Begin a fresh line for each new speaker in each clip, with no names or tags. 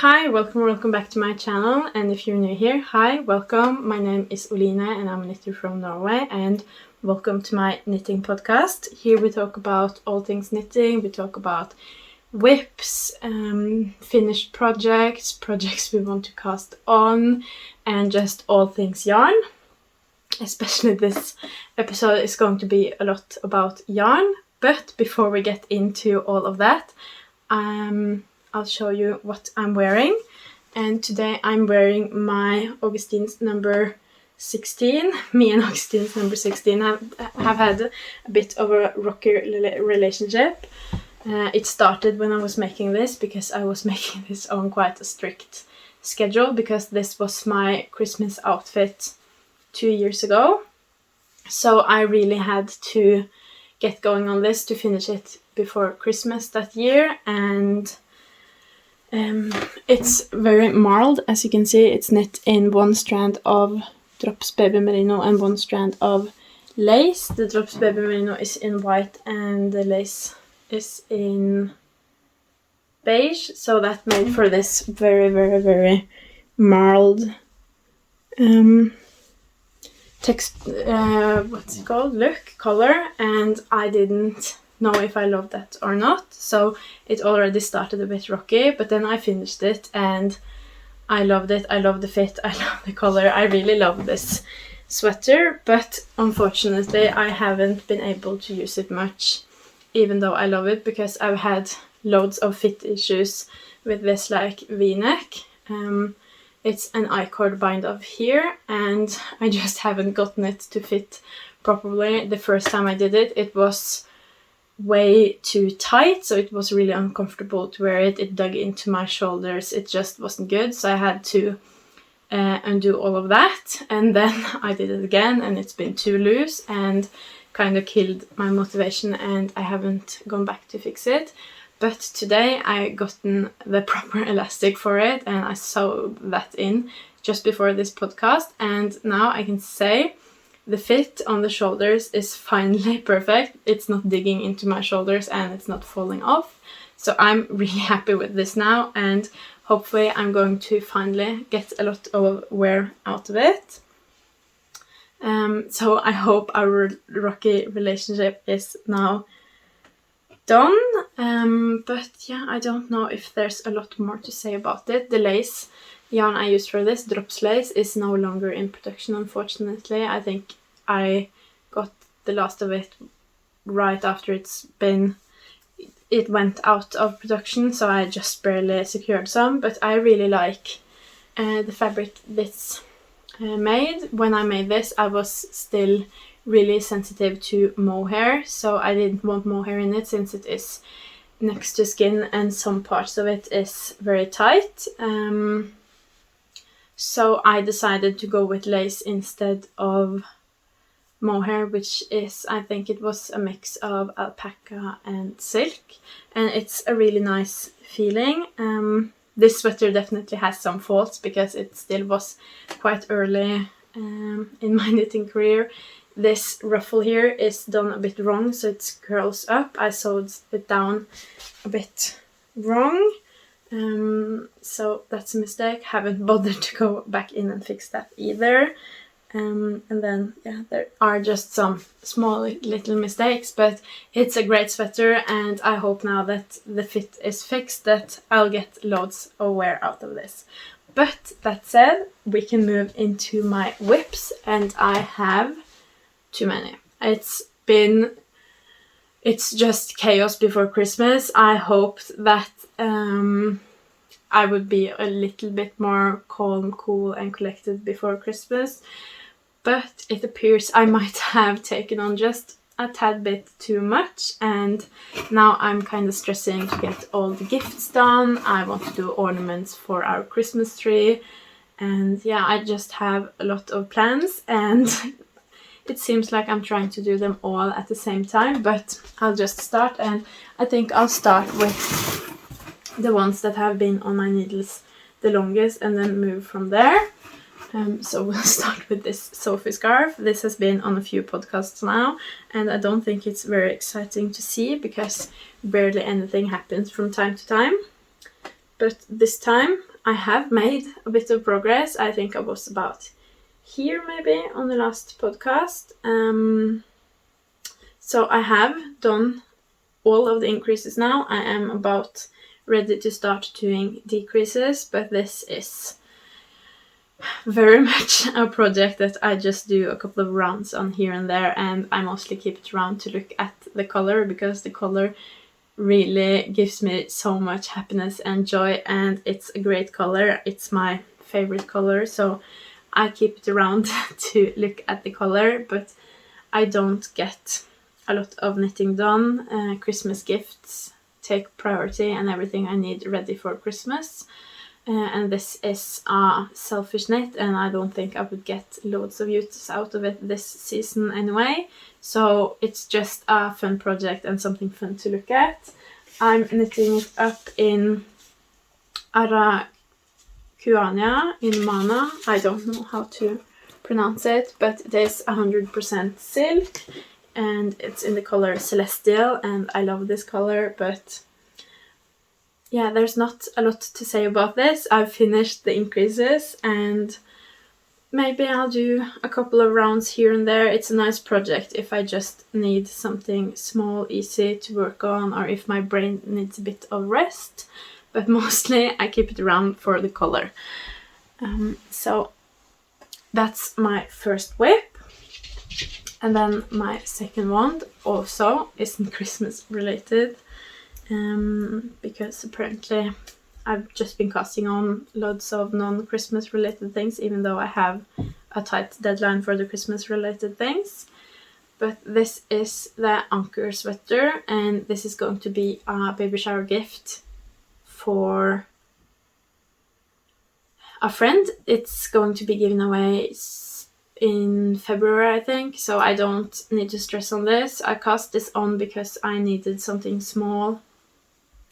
Hi, welcome back to my channel, and if you're new here, hi, welcome. My name is Oline and I'm a knitter from Norway, and welcome to my knitting podcast. Here we talk about all things knitting. We talk about whips, finished projects we want to cast on, and just all things yarn. Especially this episode is going to be a lot about yarn, but before we get into all of that, I'll show you what I'm wearing. And today I'm wearing my Augustins number 16. Me and Augustins number 16 have had a bit of a rocky relationship. It started when I was making this, because I was making this on quite a strict schedule, because this was my Christmas outfit 2 years ago. So I really had to get going on this to finish it before Christmas that year, and it's very marled. As you can see, it's knit in one strand of Drops Baby Merino and one strand of lace. The Drops Baby Merino is in white and the lace is in beige, so that made for this very marled what's it called? Look, color, and I didn't know if I loved that or not, so it already started a bit rocky, but then I finished it and I loved it. I love the fit, I love the color, I really love this sweater, but unfortunately I haven't been able to use it much, even though I love it, because I've had loads of fit issues with this like v-neck. It's an I-cord bind off here, and I just haven't gotten it to fit properly. The first time I did it, it was way too tight, so it was really uncomfortable to wear it. It dug into my shoulders. It just wasn't good, so I had to undo all of that, and then I did it again, and it's been too loose and kind of killed my motivation, and I haven't gone back to fix it. But today I gotten the proper elastic for it, and I sewed that in just before this podcast, and now I can say the fit on the shoulders is finally perfect. It's not digging into my shoulders and it's not falling off. So I'm really happy with this now, and hopefully I'm going to finally get a lot of wear out of it. So I hope our rocky relationship is now done. But yeah, I don't know if there's a lot more to say about it. The lace yarn I used for this, Drops lace, is no longer in production, unfortunately. I think I got the last of it right after it went out of production, so I just barely secured some, but I really like the fabric this made. When I made this, I was still really sensitive to mohair, so I didn't want mohair in it, since it is next to skin and some parts of it is very tight. So I decided to go with lace instead of mohair, which is, I think it was a mix of alpaca and silk, and it's a really nice feeling. This sweater definitely has some faults, because it still was quite early in my knitting career. This ruffle here is done a bit wrong, so it curls up. I sewed it down a bit wrong. So that's a mistake. Haven't bothered to go back in and fix that either. And then, yeah, there are just some small little mistakes, but it's a great sweater, and I hope now that the fit is fixed that I'll get loads of wear out of this. But that said, we can move into my whips, and I have too many. It's just chaos before Christmas. I hoped that I would be a little bit more calm, cool and collected before Christmas, but it appears I might have taken on just a tad bit too much, and now I'm kind of stressing to get all the gifts done. I want to do ornaments for our Christmas tree, and yeah, I just have a lot of plans, and it seems like I'm trying to do them all at the same time, but I'll just start, and I think I'll start with the ones that have been on my needles the longest and then move from there. So we'll start with this Sophie scarf. This has been on a few podcasts now, and I don't think it's very exciting to see, because barely anything happens from time to time. But this time I have made a bit of progress. I think I was about here maybe on the last podcast. So I have done all of the increases now. I am about ready to start doing decreases, but this is very much a project that I just do a couple of rounds on here and there, and I mostly keep it around to look at the color, because the color really gives me so much happiness and joy, and it's a great color. It's my favorite color, so I keep it around to look at the color, but I don't get a lot of knitting done. Christmas gifts take priority and everything I need ready for Christmas. And this is a selfish knit, and I don't think I would get loads of use out of it this season anyway. So it's just a fun project and something fun to look at. I'm knitting it up in Aracuania in Mana. I don't know how to pronounce it, but it is 100% silk, and it's in the color Celestial, and I love this color, but yeah, there's not a lot to say about this. I've finished the increases, and maybe I'll do a couple of rounds here and there. It's a nice project if I just need something small, easy to work on, or if my brain needs a bit of rest. But mostly I keep it around for the color. So that's my first whip. And then my second one also isn't Christmas related. Because apparently I've just been casting on loads of non-Christmas related things, even though I have a tight deadline for the Christmas related things. But this is the Ankers sweater, and this is going to be a baby shower gift for a friend. It's going to be given away in February, I think, so I don't need to stress on this. I cast this on because I needed something small.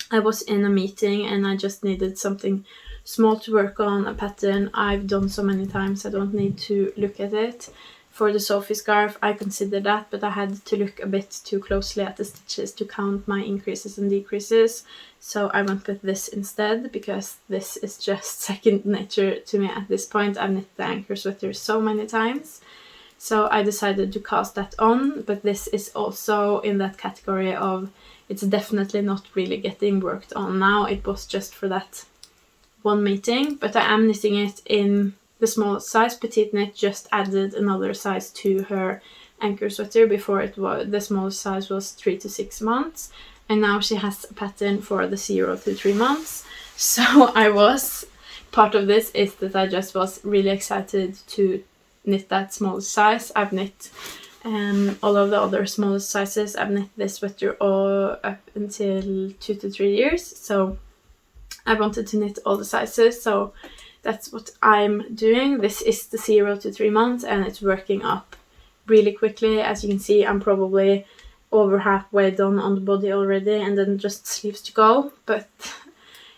I was in a meeting and I just needed something small to work on, a pattern I've done so many times I don't need to look at it. For the Sophie scarf I considered that, but I had to look a bit too closely at the stitches to count my increases and decreases, so I went with this instead, because this is just second nature to me at this point. I've knit the Ankers sweater so many times, so I decided to cast that on. But this is also in that category of it's definitely not really getting worked on now. It was just for that one meeting, but I am knitting it in the smallest size. Petiteknit just added another size to her Ankers sweater. Before it was the smallest size was 3 to 6 months, and now she has a pattern for the 0 to 3 months. So I was, part of this is that I just was really excited to knit that smallest size. I've knit all of the other smallest sizes. I've knit this sweater all up until 2 to 3 years, so I wanted to knit all the sizes, so that's what I'm doing. This is the 0 to 3 months, and it's working up really quickly. As you can see, I'm probably over halfway done on the body already, and then just sleeves to go, but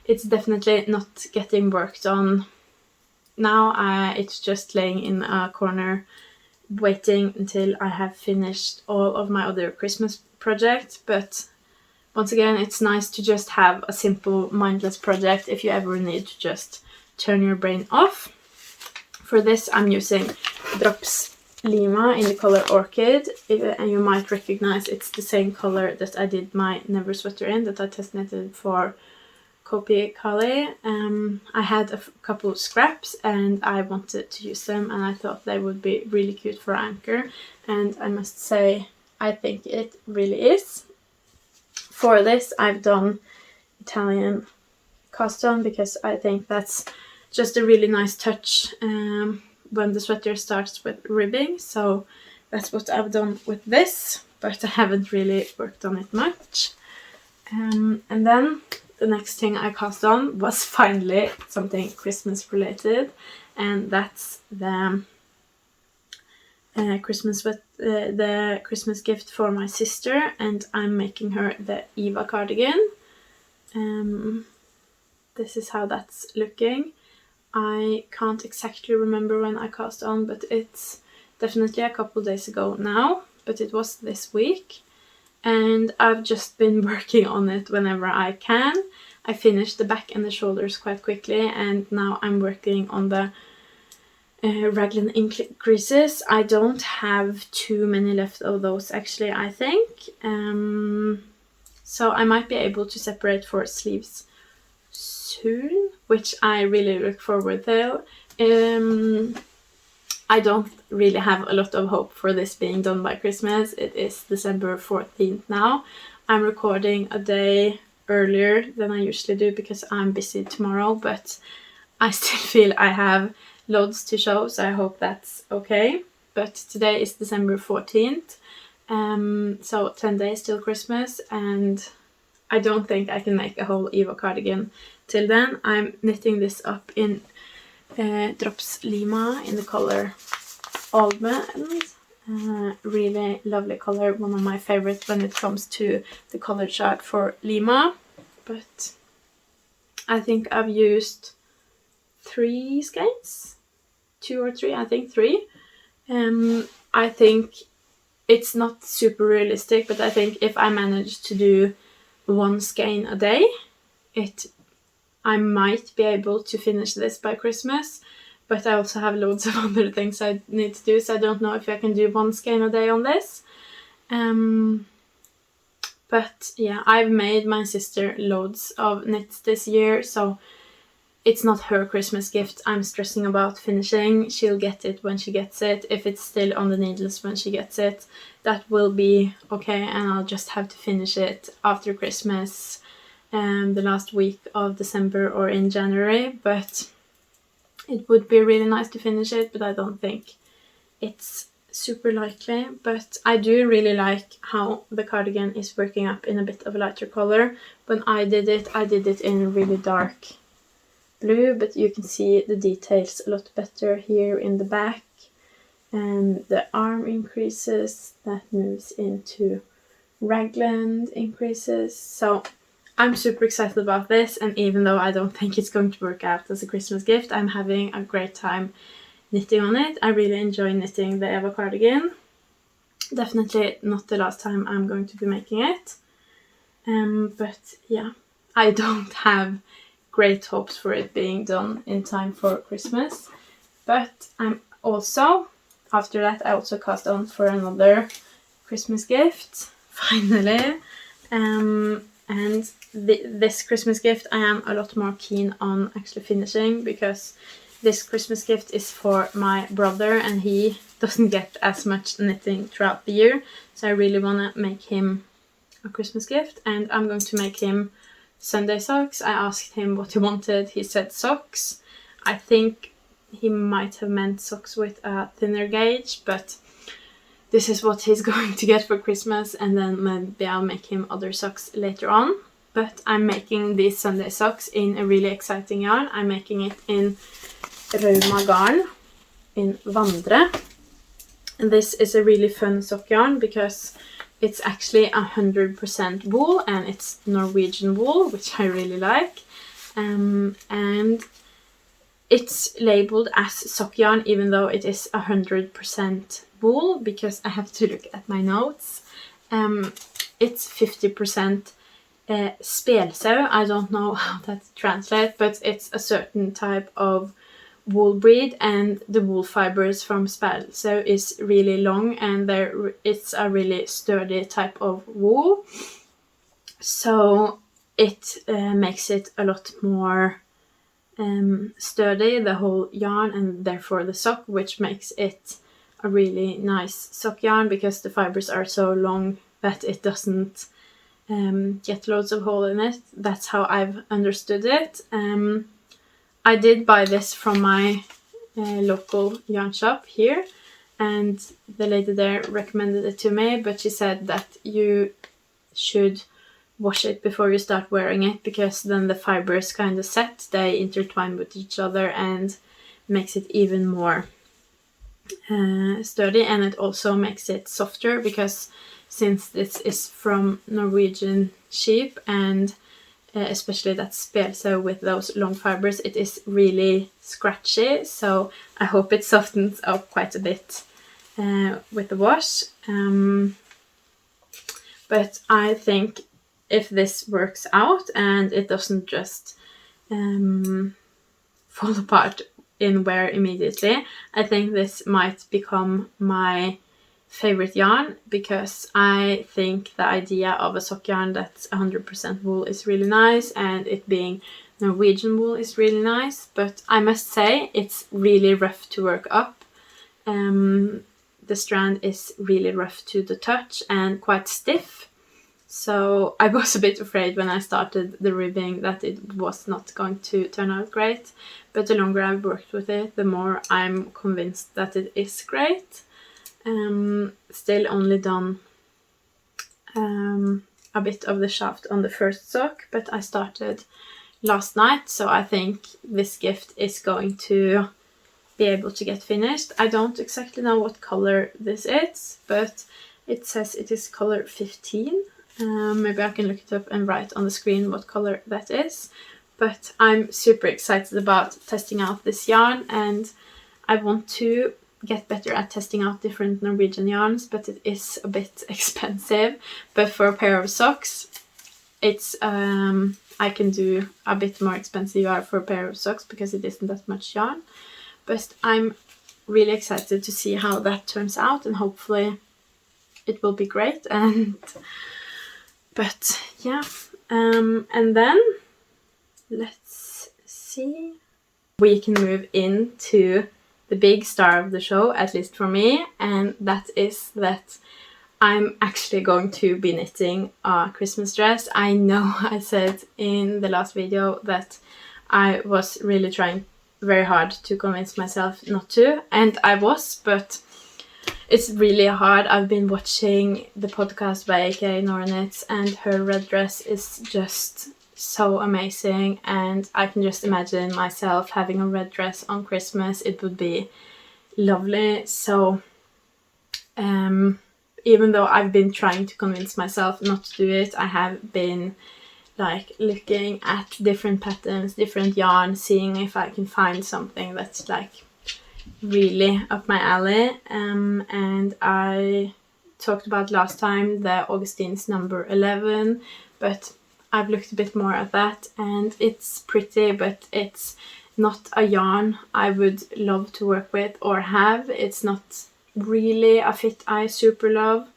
it's definitely not getting worked on now. It's just laying in a corner waiting until I have finished all of my other Christmas projects. But once again, it's nice to just have a simple mindless project if you ever need to just turn your brain off. For this I'm using Drops Lima in the color Orchid, and you might recognize it's the same color that I did my Never sweater in, that I test knitted for cozycore. I had a couple of scraps and I wanted to use them, and I thought they would be really cute for Anker, and I must say I think it really is. For this I've done Italian cast on, because I think that's just a really nice touch when the sweater starts with ribbing, so that's what I've done with this, but I haven't really worked on it much. And then the next thing I cast on was finally something Christmas related, and that's the Christmas gift for my sister, and I'm making her the Eva Cardigan. This is how that's looking. I can't exactly remember when I cast on, but it's definitely a couple days ago now, but it was this week. And I've just been working on it whenever I can. I finished the back and the shoulders quite quickly, and now I'm working on the raglan increases. I don't have too many left of those actually, I think. So I might be able to separate for sleeves soon, which I really look forward to. I don't really have a lot of hope for this being done by Christmas. It is December 14th now. I'm recording a day earlier than I usually do because I'm busy tomorrow, but I still feel I have loads to show, so I hope that's okay. But today is December 14th, so 10 days till Christmas, and I don't think I can make a whole Eva cardigan till then. I'm knitting this up in Drops Lima in the color Almond. Really lovely color, one of my favorites when it comes to the color chart for Lima. But I think I've used 3 skeins, 2 or 3, I think 3. I think it's not super realistic, but I think if I manage to do 1 skein a day, I might be able to finish this by Christmas. But I also have loads of other things I need to do, so I don't know if I can do 1 skein a day on this. But yeah, I've made my sister loads of knits this year, so it's not her Christmas gift I'm stressing about finishing. She'll get it when she gets it. If it's still on the needles when she gets it, that will be okay, and I'll just have to finish it after Christmas, the last week of December or in January. But it would be really nice to finish it, but I don't think it's super likely. But I do really like how the cardigan is working up in a bit of a lighter color. When I did it in really dark blue, but you can see the details a lot better here in the back, and the arm increases that moves into raglan increases. So I'm super excited about this, and even though I don't think it's going to work out as a Christmas gift, I'm having a great time knitting on it. I really enjoy knitting the Eva cardigan. Definitely not the last time I'm going to be making it. But yeah, I don't have great hopes for it being done in time for Christmas. But I'm also, after that, I also cast on for another Christmas gift, finally. And this Christmas gift I am a lot more keen on actually finishing, because this Christmas gift is for my brother and he doesn't get as much knitting throughout the year. So I really want to make him a Christmas gift, and I'm going to make him Sunday socks. I asked him what he wanted. He said socks. I think he might have meant socks with a thinner gauge, but this is what he's going to get for Christmas, and then maybe I'll make him other socks later on. But I'm making these Sunday socks in a really exciting yarn. I'm making it in Rauma Garn in Vandre. And this is a really fun sock yarn because it's actually 100% wool, and it's Norwegian wool, which I really like. And it's labeled as sock yarn even though it is 100% wool, because I have to look at my notes. It's 50% spelsau. I don't know how that translates, but it's a certain type of wool breed, and the wool fibers from spelsau is really long, and it's a really sturdy type of wool, so it makes it a lot more sturdy, the whole yarn, and therefore the sock, which makes it a really nice sock yarn because the fibers are so long that it doesn't get loads of hole in it. That's how I've understood it. I did buy this from my local yarn shop here, and the lady there recommended it to me, but she said that you should wash it before you start wearing it, because then the fibers kind of set, they intertwine with each other and makes it even more sturdy, and it also makes it softer, because since this is from Norwegian sheep, and especially that spelsau with those long fibers, it is really scratchy, so I hope it softens up quite a bit with the wash. But I think if this works out and it doesn't just fall apart in wear immediately, I think this might become my favorite yarn, because I think the idea of a sock yarn that's 100% wool is really nice, and it being Norwegian wool is really nice, but I must say it's really rough to work up. The strand is really rough to the touch and quite stiff, so I was a bit afraid when I started the ribbing that it was not going to turn out great, but the longer I've worked with it, the more I'm convinced that it is great. Still only done a bit of the shaft on the first sock, but I started last night, so I think this gift is going to be able to get finished. I don't exactly know what color this is, but it says it is color 15. Maybe I can look it up and write on the screen what color that is, but I'm super excited about testing out this yarn, and I want to get better at testing out different Norwegian yarns, but it is a bit expensive. But for a pair of socks, it's I can do a bit more expensive yarn for a pair of socks because it isn't that much yarn. But I'm really excited to see how that turns out, and hopefully it will be great. But yeah, and then let's see. We can move into the big star of the show, at least for me, and that is that I'm actually going to be knitting a Christmas dress. I know I said in the last video that I was really trying very hard to convince myself not to, and I was, but it's really hard. I've been watching the podcast by aka Eweknit, and her red dress is just so amazing, and I can just imagine myself having a red dress on Christmas. It would be lovely. So even though I've been trying to convince myself not to do it, I have been like looking at different patterns, different yarns, seeing if I can find something that's like really up my alley. And I talked about last time the Augustins number 11, but I've looked a bit more at that, and it's pretty, but it's not a yarn I would love to work with or have. It's not really a fit I super love,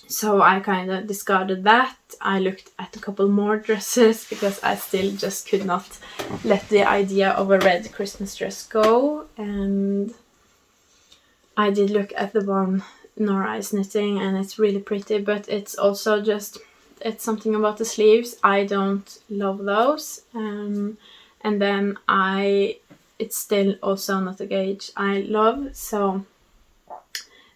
so I kind of discarded that. I looked at a couple more dresses because I still just could not let the idea of a red Christmas dress go, and I did look at the one Nora is knitting, and it's really pretty, but it's also just, it's something about the sleeves. I don't love those, and then it's still also not a gauge I love, so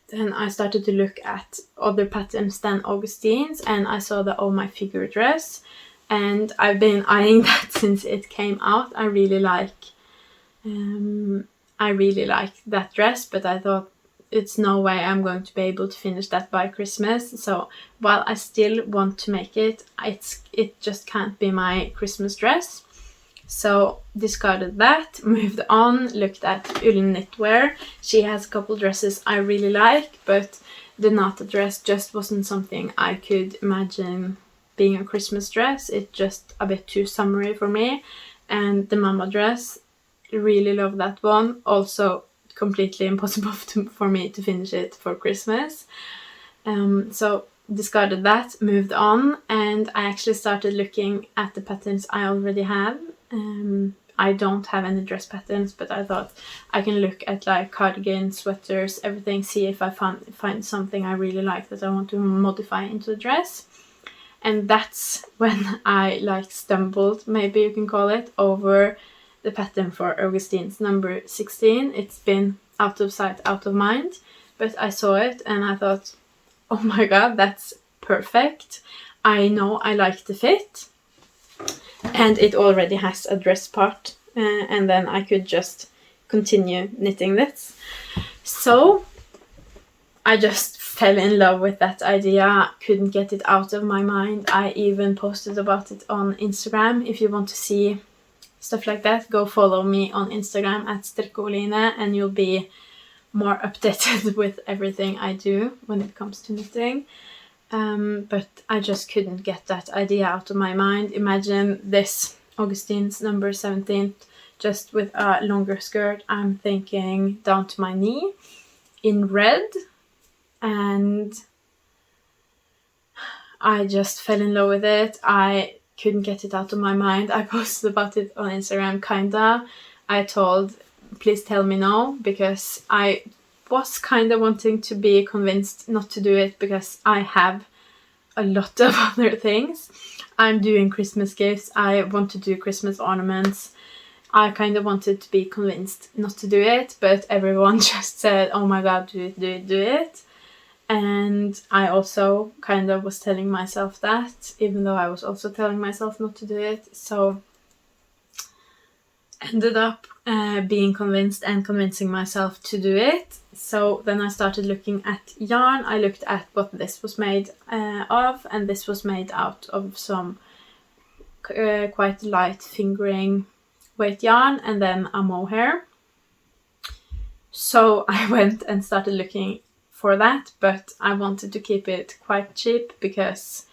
then I started to look at other patterns than Augustins, and I saw the Oh My Figure dress, and I've been eyeing that since it came out. I really like that dress, but I thought it's no way I'm going to be able to finish that by Christmas. So while I still want to make it, it just can't be my Christmas dress. So discarded that, moved on, looked at Ullen Knitwear. She has a couple dresses I really like, but the Nata dress just wasn't something I could imagine being a Christmas dress. It's just a bit too summery for me. And the Mama dress, really love that one. Also completely impossible for me to finish it for Christmas. So discarded that, moved on, and I actually started looking at the patterns I already have. I don't have any dress patterns, but I thought I can look at like cardigans, sweaters, everything, see if I find something I really like that I want to modify into a dress. And that's when I like stumbled, maybe you can call it, over the pattern for Augustins number 16. It's been out of sight, out of mind, but I saw it and I thought, oh my god, that's perfect. I know I like the fit, and it already has a dress part, and then I could just continue knitting this. So I just fell in love with that idea, couldn't get it out of my mind. I even posted about it on Instagram. If you want to see stuff like that, go follow me on Instagram at Strikkeoline, and you'll be more updated with everything I do when it comes to knitting. but I just couldn't get that idea out of my mind. Imagine this Augustins number 17, just with a longer skirt. I'm thinking down to my knee in red, and I just fell in love with it. I couldn't get it out of my mind. I posted about it on Instagram, kinda. I told, please tell me no, because I was kind of wanting to be convinced not to do it, because I have a lot of other things. I'm doing Christmas gifts. I want to do Christmas ornaments. I kind of wanted to be convinced not to do it, but everyone just said, oh my god, do it, do it, do it. And I also kind of was telling myself that, even though I was also telling myself not to do it. So ended up being convinced and convincing myself to do it. So then I started looking at yarn. I looked at what this was made of, and this was made out of some quite light fingering weight yarn, and then a mohair. So I went and started looking for that, but I wanted to keep it quite cheap, because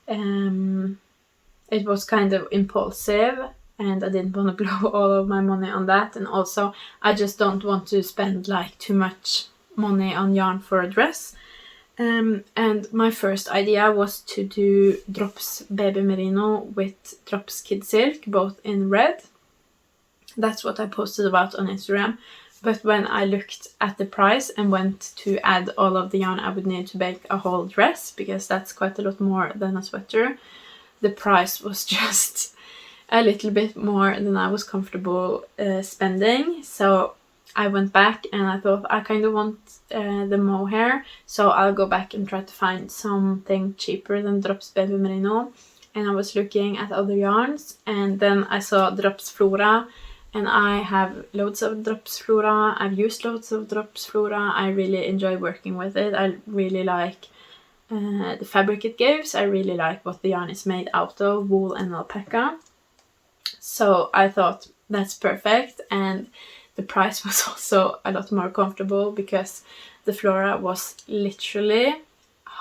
it was kind of impulsive, and I didn't want to blow all of my money on that. And also I just don't want to spend like too much money on yarn for a dress. And my first idea was to do Drops Baby Merino with Drops Kid Silk, both in red. That's what I posted about on Instagram. But when I looked at the price and went to add all of the yarn I would need to make a whole dress, because that's quite a lot more than a sweater, the price was just a little bit more than I was comfortable spending. So I went back and I thought, I kind of want the mohair, so I'll go back and try to find something cheaper than Drops Baby Merino. And I was looking at other yarns, and then I saw Drops Flora, and I have loads of Drops Flora. I've used loads of Drops Flora. I really enjoy working with it. I really like the fabric it gives. I really like what the yarn is made out of, wool and alpaca. So I thought, that's perfect. And the price was also a lot more comfortable, because the Flora was literally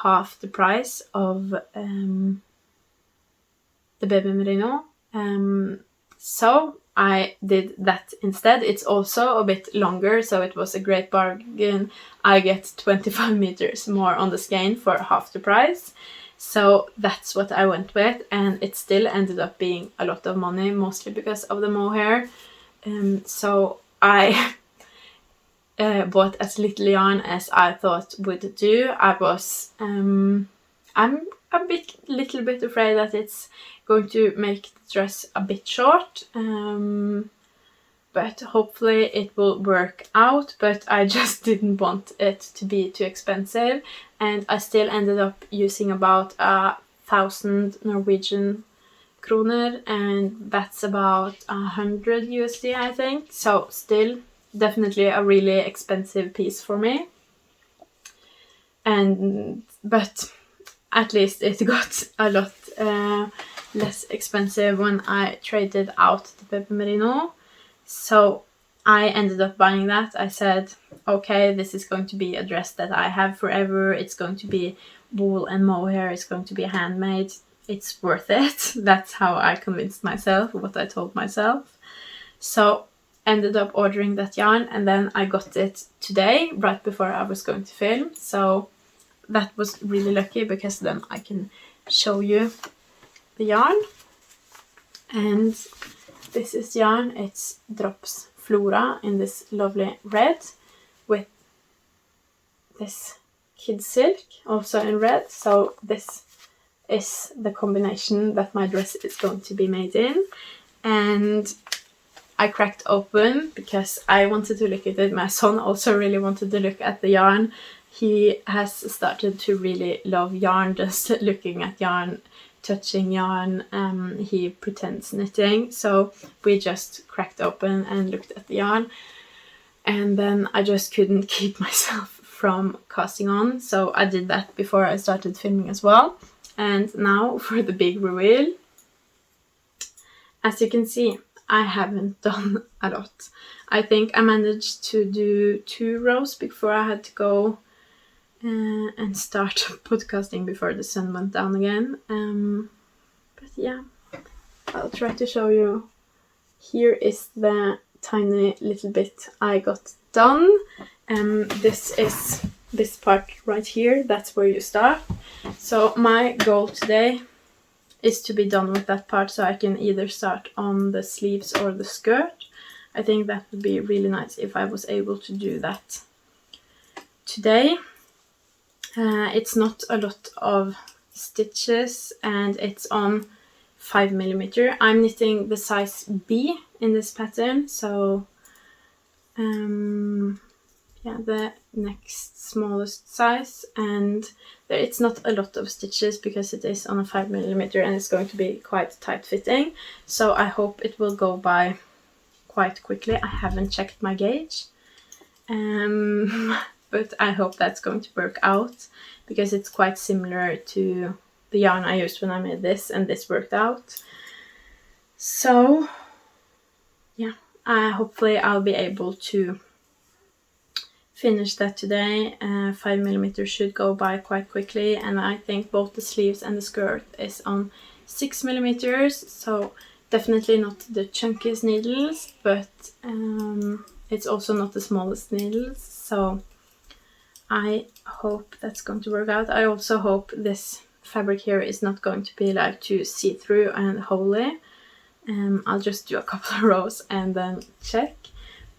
half the price of the Baby Merino. So I did that instead. It's also a bit longer, so it was a great bargain. I get 25 meters more on the skein for half the price. So that's what I went with, and it still ended up being a lot of money, mostly because of the mohair. So I bought as little yarn as I thought would do. I was I'm a little bit afraid that it's going to make the dress a bit short, but hopefully it will work out. But I just didn't want it to be too expensive, and I still ended up using about 1,000 Norwegian kroner, and that's about 100 USD, I think. So still definitely a really expensive piece for me, but at least it got a lot less expensive when I traded out the Baby Merino. So I ended up buying that. I said, okay, this is going to be a dress that I have forever. It's going to be wool and mohair. It's going to be handmade. It's worth it. That's how I convinced myself, what I told myself. So ended up ordering that yarn, and then I got it today, right before I was going to film. So that was really lucky, because then I can show you the yarn. And this is yarn. It's Drops Flora in this lovely red, with this Kid Silk also in red. So this is the combination that my dress is going to be made in. And I cracked open because I wanted to look at it. My son also really wanted to look at the yarn. He has started to really love yarn, just looking at yarn, touching yarn. He pretends knitting. So we just cracked open and looked at the yarn. And then I just couldn't keep myself from casting on. So I did that before I started filming as well. And now for the big reveal. As you can see, I haven't done a lot. I think I managed to do 2 rows before I had to go and start podcasting before the sun went down again. But yeah, I'll try to show you. Here is the tiny little bit I got done. This is this part right here. That's where you start. So my goal today is to be done with that part, so I can either start on the sleeves or the skirt. I think that would be really nice if I was able to do that today. It's not a lot of stitches and it's on 5mm. I'm knitting the size B in this pattern, so yeah, the next smallest size, and it's not a lot of stitches because it is on a 5mm and it's going to be quite tight fitting, so I hope it will go by quite quickly. I haven't checked my gauge, but I hope that's going to work out because it's quite similar to the yarn I used when I made this, and this worked out. So yeah, hopefully I'll be able to finish that today. 5mm should go by quite quickly, and I think both the sleeves and the skirt is on 6mm, so definitely not the chunkiest needles, but it's also not the smallest needles, so I hope that's going to work out. I also hope this fabric here is not going to be like too see-through and holey. I'll just do a couple of rows and then check.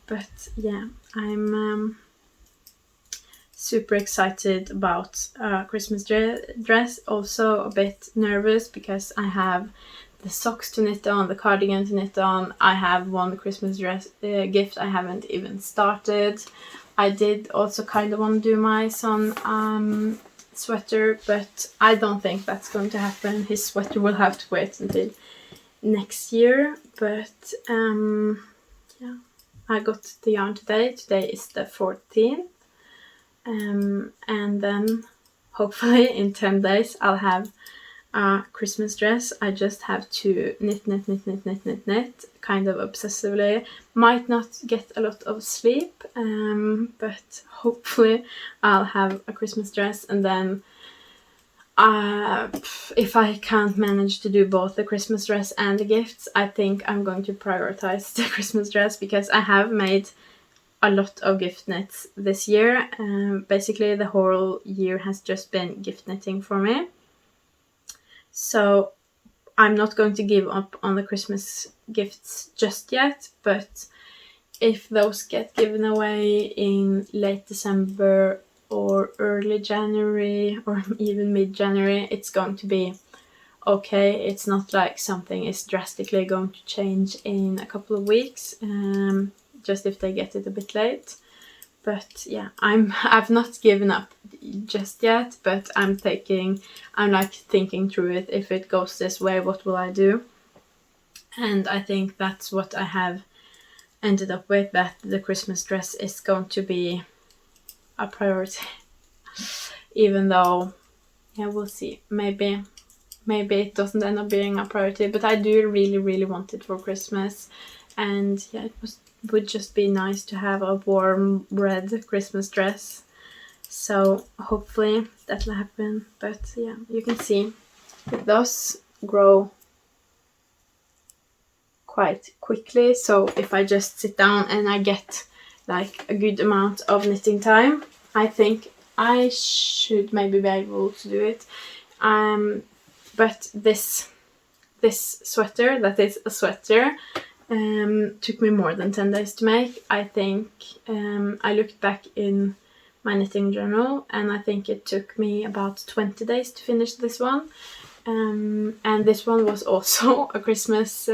But yeah, I'm super excited about Christmas dress. Also a bit nervous because I have the socks to knit on, the cardigan to knit on. I have one Christmas dress gift I haven't even started. I did also kind of want to do my son sweater, but I don't think that's going to happen. His sweater will have to wait until next year. But yeah, I got the yarn today. Today is the 14th. And then hopefully in 10 days I'll have a Christmas dress. I just have to knit kind of obsessively. Might not get a lot of sleep, but hopefully I'll have a Christmas dress. And then if I can't manage to do both the Christmas dress and the gifts, I think I'm going to prioritize the Christmas dress because I have made a lot of gift knits this year. Basically the whole year has just been gift knitting for me. So I'm not going to give up on the Christmas gifts just yet, but if those get given away in late December or early January or even mid-January, it's going to be okay. It's not like something is drastically going to change in a couple of weeks, just if they get it a bit late. But yeah, I've not given up just yet, but I'm thinking through it. If it goes this way, what will I do? And I think that's what I have ended up with, that the Christmas dress is going to be a priority. Even though, yeah, we'll see. Maybe it doesn't end up being a priority, but I do really want it for Christmas. And yeah, would just be nice to have a warm red Christmas dress. So hopefully that'll happen. But yeah, you can see it does grow quite quickly. So if I just sit down and I get like a good amount of knitting time, I think I should maybe be able to do it. But this sweater, that is a sweater, took me more than 10 days to make. I think I looked back in my knitting journal and I think it took me about 20 days to finish this one. And this one was also a Christmas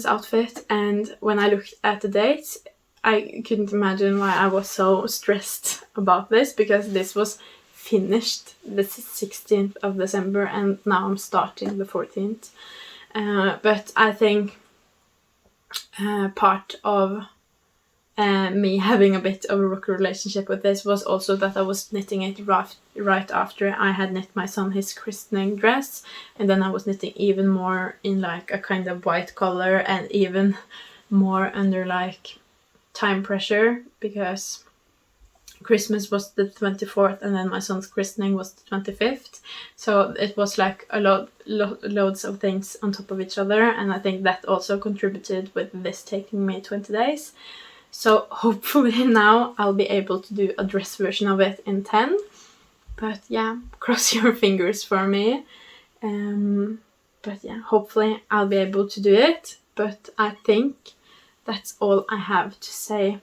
outfit, and when I looked at the dates, I couldn't imagine why I was so stressed about this, because this was finished the 16th of December and now I'm starting the 14th. But I think part of me having a bit of a rocky relationship with this was also that I was knitting it right after I had knit my son his christening dress, and then I was knitting even more in like a kind of white color and even more under like time pressure, because Christmas was the 24th, and then my son's christening was the 25th. So it was like a loads of things on top of each other, and I think that also contributed with this taking me 20 days. So hopefully now I'll be able to do a dress version of it in 10. But yeah, cross your fingers for me. But yeah, hopefully I'll be able to do it. But I think that's all I have to say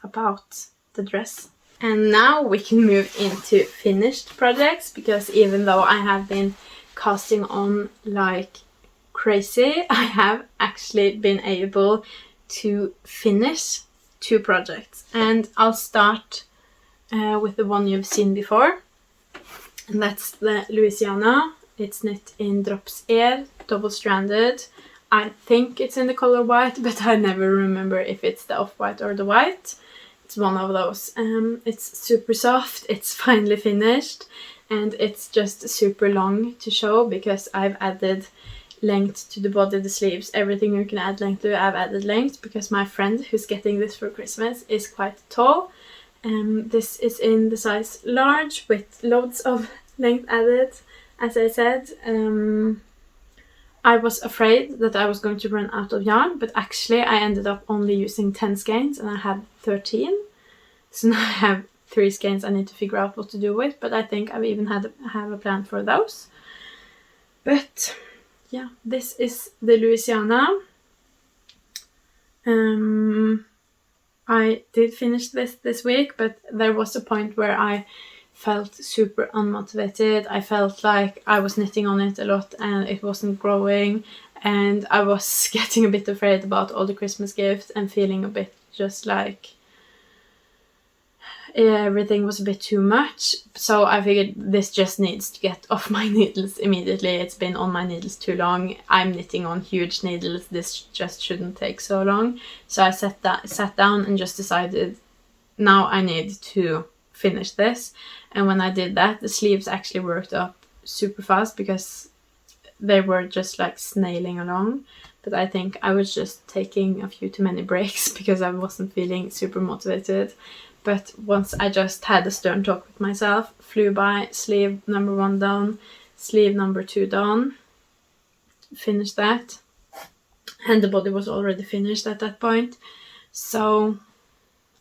about the dress. And now we can move into finished projects, because even though I have been casting on like crazy, I have actually been able to finish 2 projects. And I'll start with the one you've seen before, and that's the Louisiana. It's knit in drops air, double-stranded. I think it's in the color white, but I never remember if it's the off-white or the white. It's one of those. It's super soft, it's finally finished, and it's just super long to show because I've added length to the body, the sleeves, everything you can add length to. I've added length because my friend who's getting this for Christmas is quite tall. This is in the size large with loads of length added, as I said. I was afraid that I was going to run out of yarn, but actually I ended up only using 10 skeins and I had 13. So now I have 3 skeins I need to figure out what to do with, but I think I've even have a plan for those. But yeah, this is the Louisiana. I did finish this week, but there was a point where I felt super unmotivated. I felt like I was knitting on it a lot and it wasn't growing, and I was getting a bit afraid about all the Christmas gifts and feeling a bit just like everything was a bit too much. So I figured this just needs to get off my needles immediately. It's been on my needles too long. I'm knitting on huge needles. This just shouldn't take so long. So I sat down and just decided now I need to finish this. And when I did that, the sleeves actually worked up super fast because they were just like snailing along. But I think I was just taking a few too many breaks because I wasn't feeling super motivated. But once I just had a stern talk with myself, flew by sleeve number 1 done, sleeve number 2 done, finished that. And the body was already finished at that point. So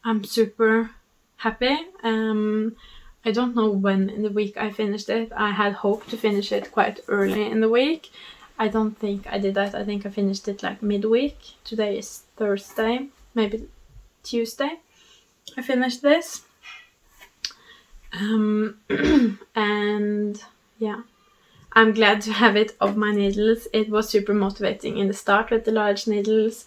I'm super happy. I don't know when in the week I finished it. I had hoped to finish it quite early in the week. I don't think I did that. I think I finished it like midweek. Today is Thursday, maybe Tuesday. I finished this. And yeah, I'm glad to have it off my needles. It was super motivating in the start with the large needles,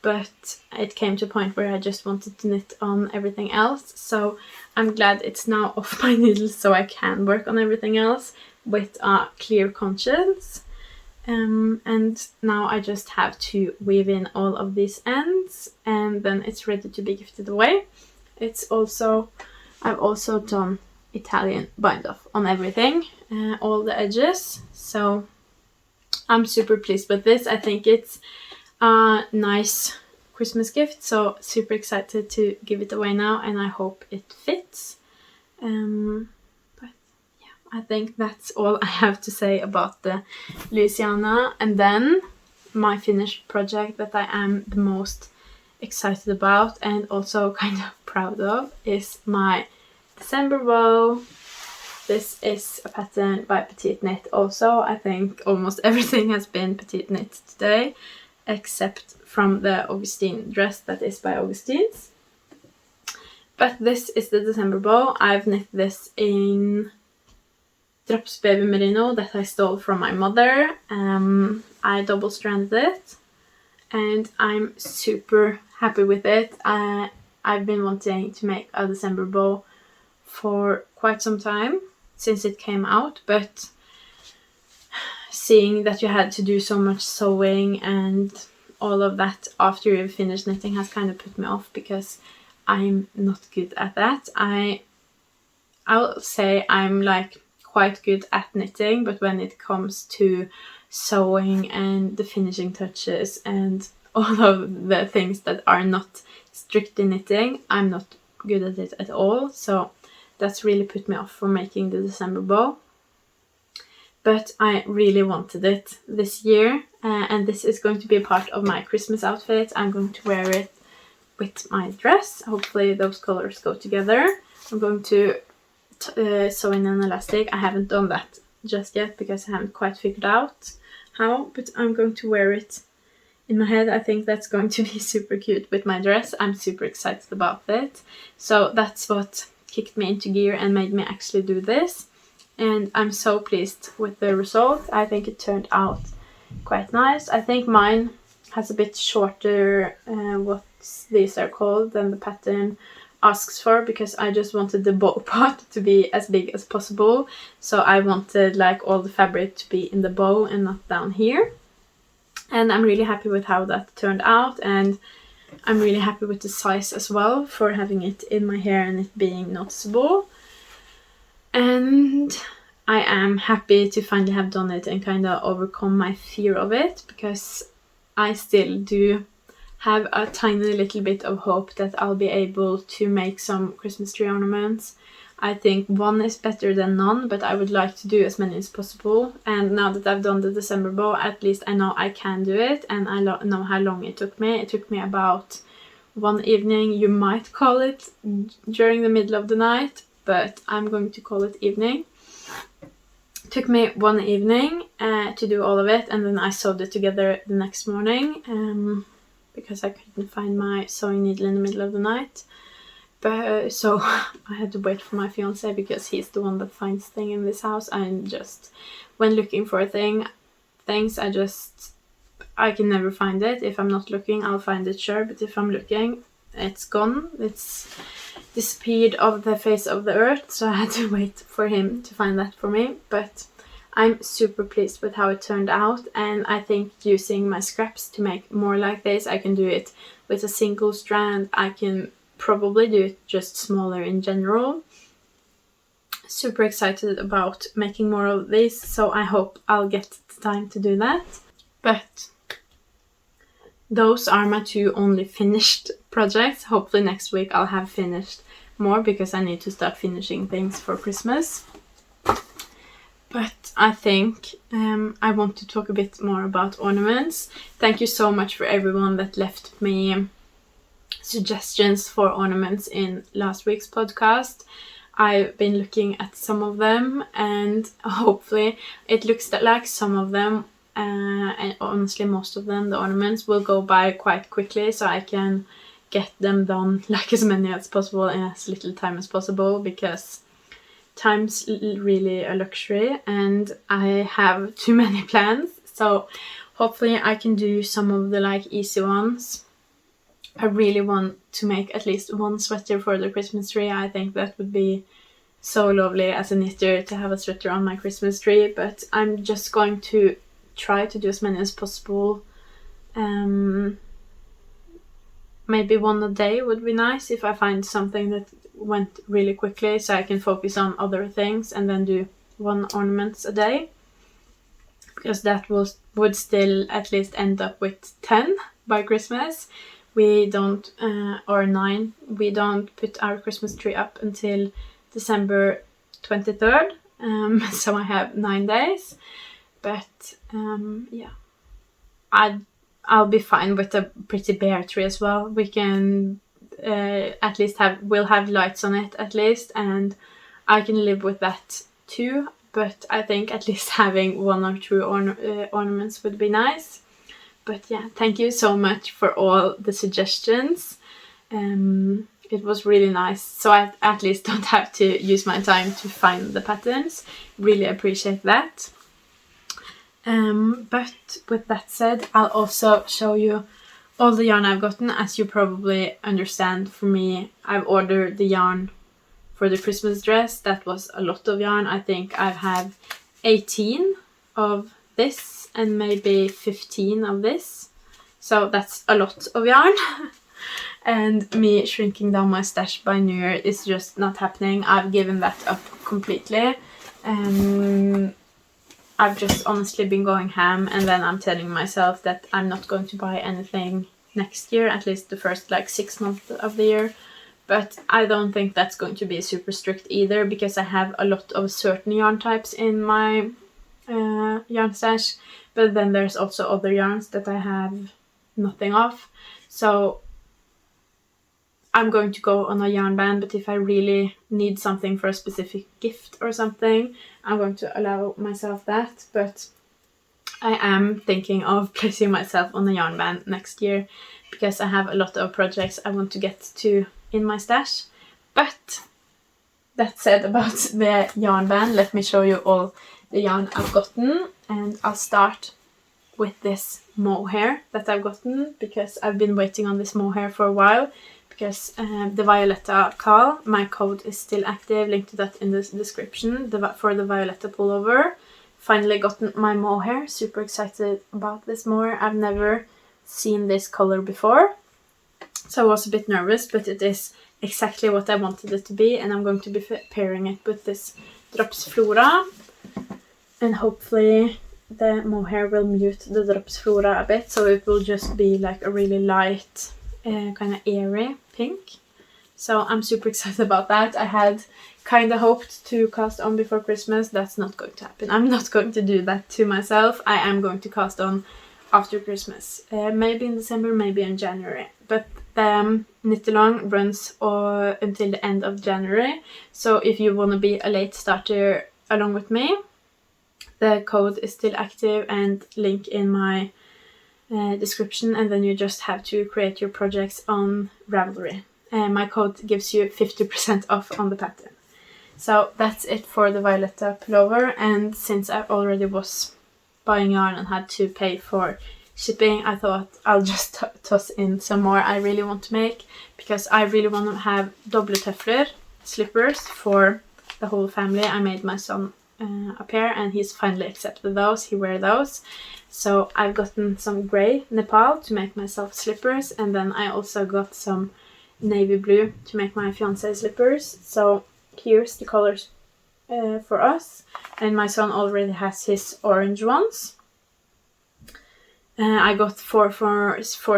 but it came to a point where I just wanted to knit on everything else. So I'm glad it's now off my needles so I can work on everything else with a clear conscience. And now I just have to weave in all of these ends and then it's ready to be gifted away. I've also done Italian bind off on everything, all the edges. So I'm super pleased with this. I think it's a nice Christmas gift, so super excited to give it away now, and I hope it fits. But yeah, I think that's all I have to say about the Louisiana. And then my finished project that I am the most excited about and also kind of proud of is my December bow. This is a pattern by Petiteknit also. I think almost everything has been Petiteknit today, except from the Augustine dress that is by Augustins. But this is the December bow. I've knit this in Drops Baby Merino that I stole from my mother. I double-stranded it and I'm super happy with it. I've been wanting to make a December bow for quite some time since it came out, but seeing that you had to do so much sewing and all of that after you've finished knitting has kind of put me off because I'm not good at that. I'll say I'm like quite good at knitting, but when it comes to sewing and the finishing touches and all of the things that are not strictly knitting, I'm not good at it at all, so that's really put me off from making the December bow. But I really wanted it this year, and this is going to be a part of my Christmas outfit. I'm going to wear it with my dress. Hopefully those colors go together. I'm going to sew in an elastic. I haven't done that just yet because I haven't quite figured out how, but I'm going to wear it in my head. I think that's going to be super cute with my dress. I'm super excited about it. So that's what kicked me into gear and made me actually do this. And I'm so pleased with the result. I think it turned out quite nice. I think mine has a bit shorter, what these are called, than the pattern asks for, because I just wanted the bow part to be as big as possible. So I wanted like all the fabric to be in the bow and not down here. And I'm really happy with how that turned out, and I'm really happy with the size as well, for having it in my hair and it being noticeable. And I am happy to finally have done it and kind of overcome my fear of it, because I still do have a tiny little bit of hope that I'll be able to make some Christmas tree ornaments. I think one is better than none, but I would like to do as many as possible. And now that I've done the December bow, at least I know I can do it, and I know how long it took me. It took me about one evening. You might call it during the middle of the night, but I'm going to call it evening. It took me one evening to do all of it, and then I sewed it together the next morning because I couldn't find my sewing needle in the middle of the night. But so I had to wait for my fiance, because he's the one that finds things in this house. And just when looking for things, I can never find it. If I'm not looking, I'll find it, sure, but if I'm looking, it's gone. It's disappeared off the face of the earth, so I had to wait for him to find that for me. But I'm super pleased with how it turned out, and I think using my scraps to make more like this, I can do it with a single strand. I can probably do it just smaller in general. Super excited about making more of this, so I hope I'll get the time to do that. But those are my two only finished projects. Hopefully next week I'll have finished more, because I need to start finishing things for Christmas. But I think I want to talk a bit more about ornaments. Thank you so much for everyone that left me suggestions for ornaments in last week's podcast. I've been looking at some of them, and hopefully it looks like some of them, and honestly most of them, the ornaments will go by quite quickly, so I can get them done like as many as possible in as little time as possible, because time's really a luxury and I have too many plans. So hopefully I can do some of the like easy ones. I really want to make at least one sweater for the Christmas tree. I think that would be so lovely as a knitter to have a sweater on my Christmas tree, but I'm just going to try to do as many as possible. Maybe one a day would be nice if I find something that went really quickly, so I can focus on other things and then do one ornament a day, because that would still at least end up with 10 by Christmas. We don't, or 9, we don't put our Christmas tree up until December 23rd, so I have 9 days. But yeah, I'll be fine with a pretty bare tree as well. We can at least we'll have lights on it at least, and I can live with that too. But I think at least having one or two ornaments would be nice. But yeah, thank you so much for all the suggestions. It was really nice, so I at least don't have to use my time to find the patterns. Really appreciate that. But with that said, I'll also show you all the yarn I've gotten. As you probably understand, for me, I've ordered the yarn for the Christmas dress. That was a lot of yarn. I think I have 18 of this and maybe 15 of this. So that's a lot of yarn. And me shrinking down my stash by New Year is just not happening. I've given that up completely. I've just honestly been going ham, and then I'm telling myself that I'm not going to buy anything next year, at least the first like 6 months of the year. but I don't think that's going to be super strict either, because I have a lot of certain yarn types in my yarn stash, but then there's also other yarns that I have nothing of. So I'm going to go on a yarn ban, but if I really need something for a specific gift or something, I'm going to allow myself that. But I am thinking of placing myself on a yarn ban next year, because I have a lot of projects I want to get to in my stash. But that said about the yarn ban, let me show you all the yarn I've gotten, and I'll start with this mohair that I've gotten, because I've been waiting on this mohair for a while, because the Violeta call, my code is still active, link to that in the description, for the Violeta pullover. Finally gotten my mohair, super excited about this mohair. I've never seen this color before, so I was a bit nervous, but it is exactly what I wanted it to be, and I'm going to be pairing it with this Drops Flora, and hopefully the mohair will mute the Drops Flora a bit, so it will just be like a really light, kind of airy pink. So I'm super excited about that. I had kind of hoped to cast on before Christmas. That's not going to happen. I'm not going to do that to myself. I am going to cast on after Christmas, maybe in December, maybe in January, but the knit along runs until the end of January, so if you want to be a late starter along with me, the code is still active and link in my description, and then you just have to create your projects on Ravelry. My code gives you 50% off on the pattern. So that's it for the Violeta pullover, and since I already was buying yarn and had to pay for shipping, I thought I'll just toss in some more I really want to make, because I really want to have Doble Tøfler slippers for the whole family. I made my son a pair, and he's finally accepted those. He wears those. So I've gotten some grey Nepal to make myself slippers, and then I also got some navy blue to make my fiancé slippers. So here's the colors for us, and my son already has his orange ones. I got four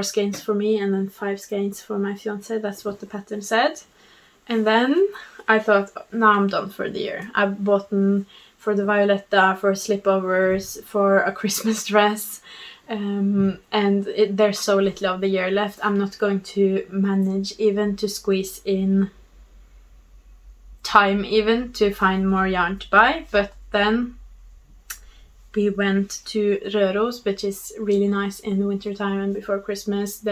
skeins for me, and then 5 skeins for my fiancé. That's what the pattern said. And then I thought, now I'm done for the year. I've bought them for the Violeta, for slipovers, for a Christmas dress, and there's so little of the year left. I'm not going to manage even to squeeze in time even to find more yarn to buy. But then we went to Røros, which is really nice in the winter time and before Christmas.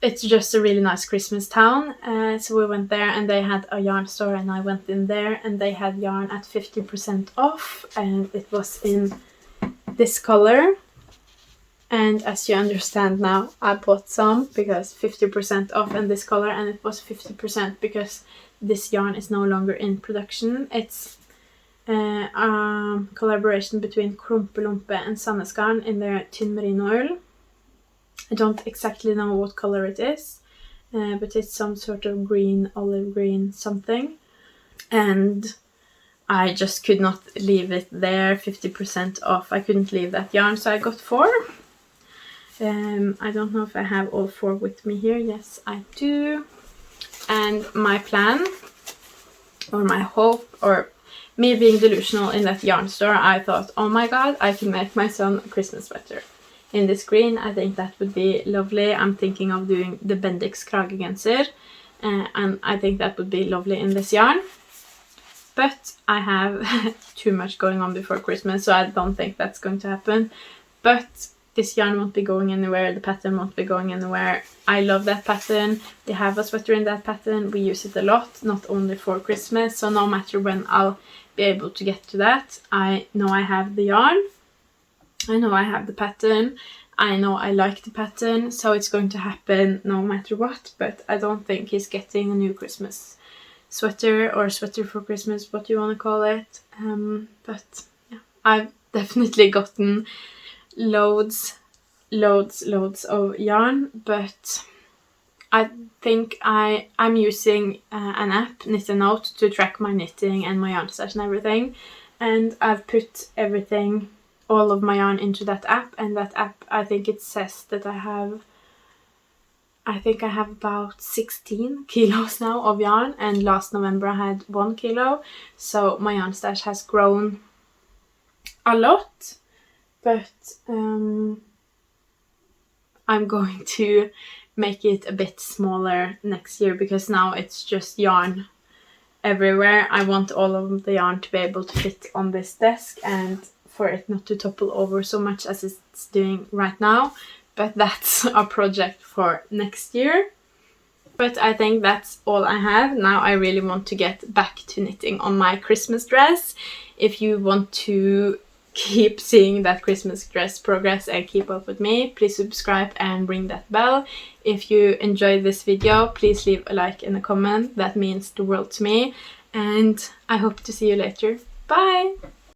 It's just a really nice Christmas town, so we went there, and they had a yarn store, and I went in there, and they had yarn at 50% off, and it was in this color. And as you understand now, I bought some because 50% off and this color, and it was 50% because this yarn is no longer in production. It's a collaboration between Klumpelumpe and Sandnes Garn in their Tynn Merino oil. I don't exactly know what color it is, but it's some sort of green, olive green something. And I just could not leave it there, 50% off. I couldn't leave that yarn, so I got 4. I don't know if I have all 4 with me here. Yes, I do. And my plan, or my hope, or me being delusional in that yarn store, I thought, oh my god, I can make my son a Christmas sweater in this green. I think that would be lovely. I'm thinking of doing the Bendiks Kragegenser, and I think that would be lovely in this yarn. But I have too much going on before Christmas, so I don't think that's going to happen. But this yarn won't be going anywhere, the pattern won't be going anywhere. I love that pattern. We have a sweater in that pattern. We use it a lot, not only for Christmas, so no matter when I'll be able to get to that, I know I have the yarn. I know I have the pattern. I know I like the pattern, so it's going to happen no matter what. But I don't think he's getting a new Christmas sweater, or sweater for Christmas, what you want to call it. But yeah, I've definitely gotten loads of yarn, but I think I'm using an app, Knit a Note, to track my knitting and my yarn stash and everything. And I've put everything, all of my yarn, into that app, and that app, I think it says that I have I think I have about 16 kilos now of yarn, and last November I had 1 kilo, so my yarn stash has grown a lot, but I'm going to make it a bit smaller next year because now it's just yarn everywhere. I want all of the yarn to be able to fit on this desk and for it not to topple over so much as it's doing right now. But that's a project for next year. But I think that's all I have. Now I really want to get back to knitting on my Christmas dress. If you want to keep seeing that Christmas dress progress and keep up with me, please subscribe and ring that bell. If you enjoyed this video, please leave a like and a comment. That means the world to me. And I hope to see you later. Bye!